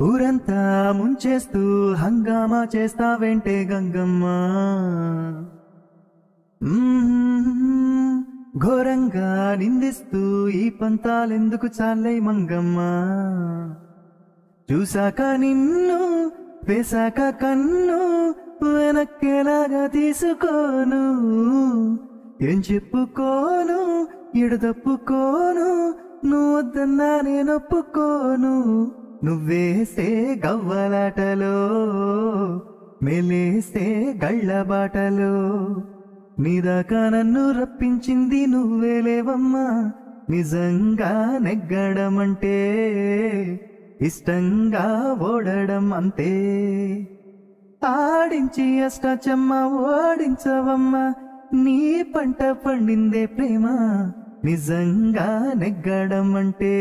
ఊరంతా ముంచేస్తూ హంగామా చేస్తావేంటే గంగమ్మ. ఘోరంగా నిందిస్తూ ఈ పంతాలెందుకు చాలై మంగమ్మ. చూశాక నిన్ను వేశాక కన్ను వెనక్కేలాగా తీసుకోను. ఏం చెప్పుకోను ఎడు తప్పుకోను, నువ్వు వద్దన్నా నేనొప్పుకోను. నువ్వేసే గవ్వలాటలో మెలేసే గళ్ళబాటలో నీదాకా నన్ను రప్పించింది నువ్వేలేవమ్మా. నిజంగా నెగ్గడమంటే ఇష్టంగా ఓడడం అంతే. ఆడించి అష్టాచమ్మ ఓడించవమ్మా, నీ పంట పండిందే ప్రేమ. నిజంగా నెగ్గడం అంటే